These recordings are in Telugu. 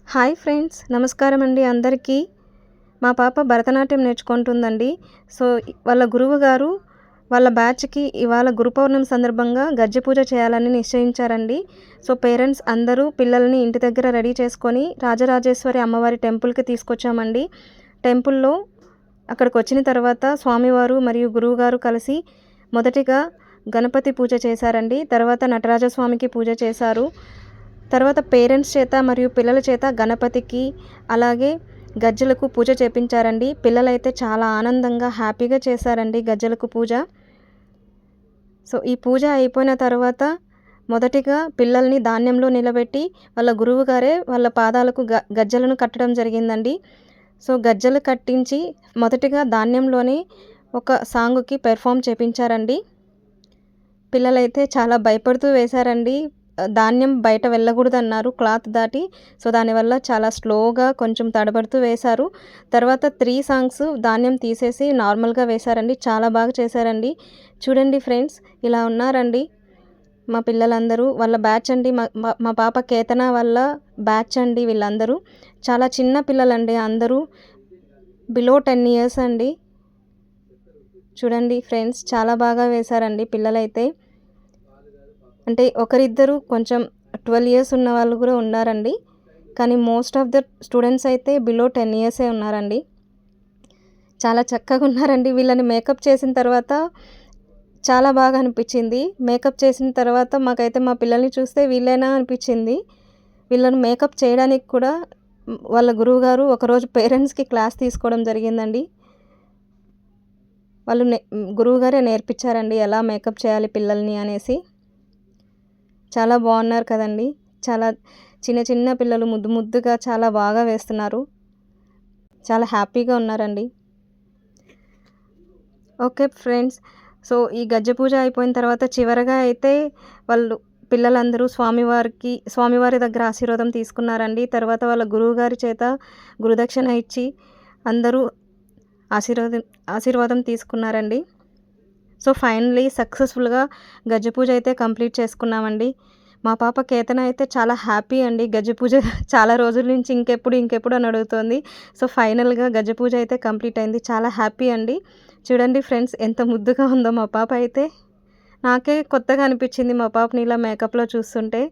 హాయ్ ఫ్రెండ్స్, నమస్కారం అండి అందరికీ. మా పాప భరతనాట్యం నేర్చుకుంటుందండి. సో వాళ్ళ గురువు గారు వాళ్ళ బ్యాచ్కి ఇవాళ గురు పౌర్ణమి సందర్భంగా గజ్జె పూజ చేయాలని నిశ్చయించారండి. సో పేరెంట్స్ అందరూ పిల్లల్ని ఇంటి దగ్గర రెడీ చేసుకొని రాజరాజేశ్వరి అమ్మవారి టెంపుల్కి తీసుకొచ్చామండి. టెంపుల్లో అక్కడికి వచ్చిన తర్వాత స్వామివారు మరియు గురువుగారు కలిసి మొదటిగా గణపతి పూజ చేశారండి. తర్వాత నటరాజస్వామికి పూజ చేశారు. తర్వాత పేరెంట్స్ చేత మరియు పిల్లల చేత గణపతికి అలాగే గజ్జలకు పూజ చేపించారండి. పిల్లలైతే చాలా ఆనందంగా హ్యాపీగా చేశారండి గజ్జలకు పూజ. సో ఈ పూజ అయిపోయిన తర్వాత మొదటిగా పిల్లల్ని ధాన్యంలో నిలబెట్టి వాళ్ళ గురువు గారే వాళ్ళ పాదాలకు గజ్జలను కట్టడం జరిగిందండి. సో గజ్జలు కట్టించి మొదటిగా ధాన్యంలోనే ఒక సాంగ్కి పెర్ఫామ్ చేపించారండి. పిల్లలైతే చాలా భయపడుతూ వేశారండి. ధాన్యం బయట వెళ్ళకూడదన్నారు క్లాత్ దాటి. సో దానివల్ల చాలా స్లోగా కొంచెం తడబడుతూ వేశారు. తర్వాత 3 సాంగ్స్ ధాన్యం తీసేసి నార్మల్గా వేశారండి. చాలా బాగా చేశారండి. చూడండి ఫ్రెండ్స్, ఇలా ఉన్నారండి మా పిల్లలందరూ. వాళ్ళ బ్యాచ్ అండి, మా పాప కేతన వాళ్ళ బ్యాచ్ అండి. వీళ్ళందరూ చాలా చిన్న పిల్లలండి, అందరూ బిలో 10 years అండి. చూడండి ఫ్రెండ్స్, చాలా బాగా వేశారండి పిల్లలైతే. అంటే ఒకరిద్దరు కొంచెం 12 years ఉన్న వాళ్ళు కూడా ఉన్నారండి. కానీ మోస్ట్ ఆఫ్ ద స్టూడెంట్స్ అయితే బిలో 10 years ఉన్నారండి. చాలా చక్కగా ఉన్నారండి. వీళ్ళని మేకప్ చేసిన తర్వాత చాలా బాగా అనిపించింది. మేకప్ చేసిన తర్వాత మాకైతే మా పిల్లల్ని చూస్తే వీళ్ళేనా అనిపించింది. వీళ్ళని మేకప్ చేయడానికి కూడా వాళ్ళ గురువుగారు ఒకరోజు పేరెంట్స్కి క్లాస్ తీసుకోవడం జరిగిందండి. వాళ్ళు గురువుగారే నేర్పించారండి ఎలా మేకప్ చేయాలి పిల్లల్ని అనేసి. చాలా బాగున్నారు కదండి. చాలా చిన్న చిన్న పిల్లలు ముద్దు ముద్దుగా చాలా బాగా వేస్తున్నారు. చాలా హ్యాపీగా ఉన్నారండి. ఓకే ఫ్రెండ్స్, సో ఈ గజ్జె పూజ అయిపోయిన తర్వాత చివరగా అయితే వాళ్ళు పిల్లలందరూ స్వామివారి దగ్గర ఆశీర్వాదం తీసుకున్నారండి. తర్వాత వాళ్ళ గురువుగారి చేత గురుదక్షిణ ఇచ్చి అందరూ ఆశీర్వాదం తీసుకున్నారండి. సో ఫైనలీ సక్సెస్ఫుల్గా గజ్జె పూజ అయితే కంప్లీట్ చేసుకున్నామండి. మా పాప కేతన అయితే చాలా హ్యాపీ అండి. గజ్జె పూజ చాలా రోజుల నుంచి ఇంకెప్పుడు అని అడుగుతోంది. సో ఫైనల్గా గజ్జె పూజ అయితే కంప్లీట్ అయింది. చాలా హ్యాపీ అండి. చూడండి ఫ్రెండ్స్, ఎంత ముద్దుగా ఉందో మా పాప అయితే. నాకే కొత్తగా అనిపించింది మా పాపని ఇలా మేకప్లో చూస్తుంటే.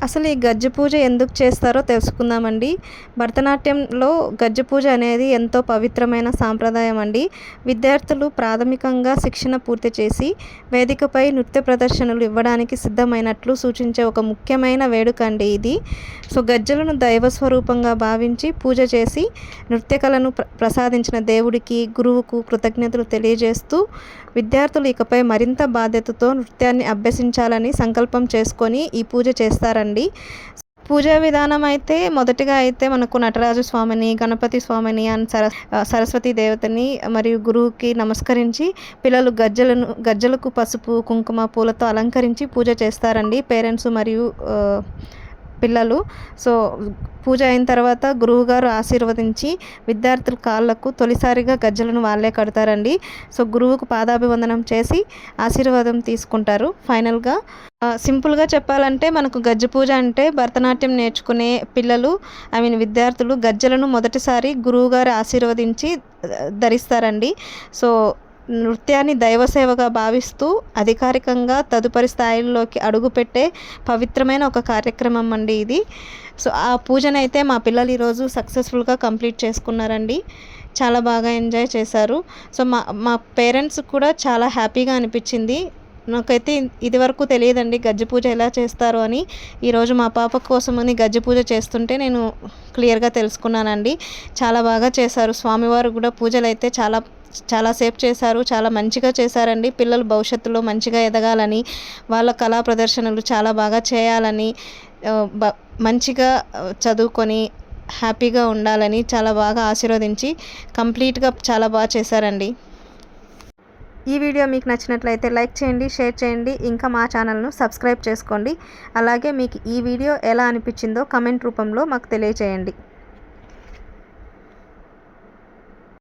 అసలు ఈ గజ్జె పూజ ఎందుకు చేస్తారో తెలుసుకుందామండి. భరతనాట్యంలో గజ్జె పూజ అనేది ఎంతో పవిత్రమైన సాంప్రదాయం అండి. విద్యార్థులు ప్రాథమికంగా శిక్షణ పూర్తి చేసి వేదికపై నృత్య ప్రదర్శనలు ఇవ్వడానికి సిద్ధమైనట్లు సూచించే ఒక ముఖ్యమైన వేడుక అండి ఇది. సో గజ్జలను దైవ స్వరూపంగా భావించి పూజ చేసి నృత్య కళను ప్రసాదించిన దేవుడికి, గురువుకు కృతజ్ఞతలు తెలియజేస్తూ విద్యార్థులు ఇకపై మరింత బాధ్యతతో నృత్యాన్ని అభ్యసించాలని సంకల్పం చేసుకొని ఈ పూజ చేస్తారండి. పూజా విధానం అయితే మొదటిగా అయితే మనకు నటరాజ స్వామిని, గణపతి స్వామిని అండ్ సరస్వతి దేవతని మరియు గురువుకి నమస్కరించి పిల్లలు గజ్జలకు పసుపు, కుంకుమ, పూలతో అలంకరించి పూజ చేస్తారండి పేరెంట్స్ మరియు పిల్లలు. సో పూజ అయిన తర్వాత గురువుగారు ఆశీర్వదించి విద్యార్థుల కాళ్ళకు తొలిసారిగా గజ్జలను వాళ్ళే కడతారండి. సో గురువుకు పాదాభివందనం చేసి ఆశీర్వాదం తీసుకుంటారు. ఫైనల్గా సింపుల్గా చెప్పాలంటే మనకు గజ్జె పూజ అంటే భరతనాట్యం నేర్చుకునే పిల్లలు విద్యార్థులు గజ్జలను మొదటిసారి గురువుగారు ఆశీర్వదించి ధరిస్తారండి. సో నృత్యాన్ని దైవసేవగా భావిస్తూ అధికారికంగా తదుపరి స్థాయిల్లోకి అడుగుపెట్టే పవిత్రమైన ఒక కార్యక్రమం అండి ఇది. సో ఆ పూజనైతే మా పిల్లలు ఈరోజు సక్సెస్ఫుల్గా కంప్లీట్ చేసుకున్నారండి. చాలా బాగా ఎంజాయ్ చేశారు. సో మా పేరెంట్స్ కూడా చాలా హ్యాపీగా అనిపించింది. నాకైతే ఇదివరకు తెలియదండి గజ్జె పూజ ఎలా చేస్తారో అని. ఈరోజు మా పాప కోసమని గజ్జె పూజ చేస్తుంటే నేను క్లియర్గా తెలుసుకున్నానండి. చాలా బాగా చేశారు. స్వామివారు కూడా పూజలు అయితే చాలా సేపు చేశారు. చాలా మంచిగా చేశారండి. పిల్లలు భవిష్యత్తులో మంచిగా ఎదగాలని, వాళ్ళ కళా ప్రదర్శనలు చాలా బాగా చేయాలని, మంచిగా చదువుకొని హ్యాపీగా ఉండాలని చాలా బాగా ఆశీర్వదించి కంప్లీట్గా చాలా బాగా చేశారండి. ఈ వీడియో మీకు నచ్చినట్లయితే లైక్ చేయండి, షేర్ చేయండి, ఇంకా మా ఛానల్ను సబ్స్క్రైబ్ చేసుకోండి. అలాగే మీకు ఈ వీడియో ఎలా అనిపించిందో కమెంట్ రూపంలో మాకు తెలియచేయండి.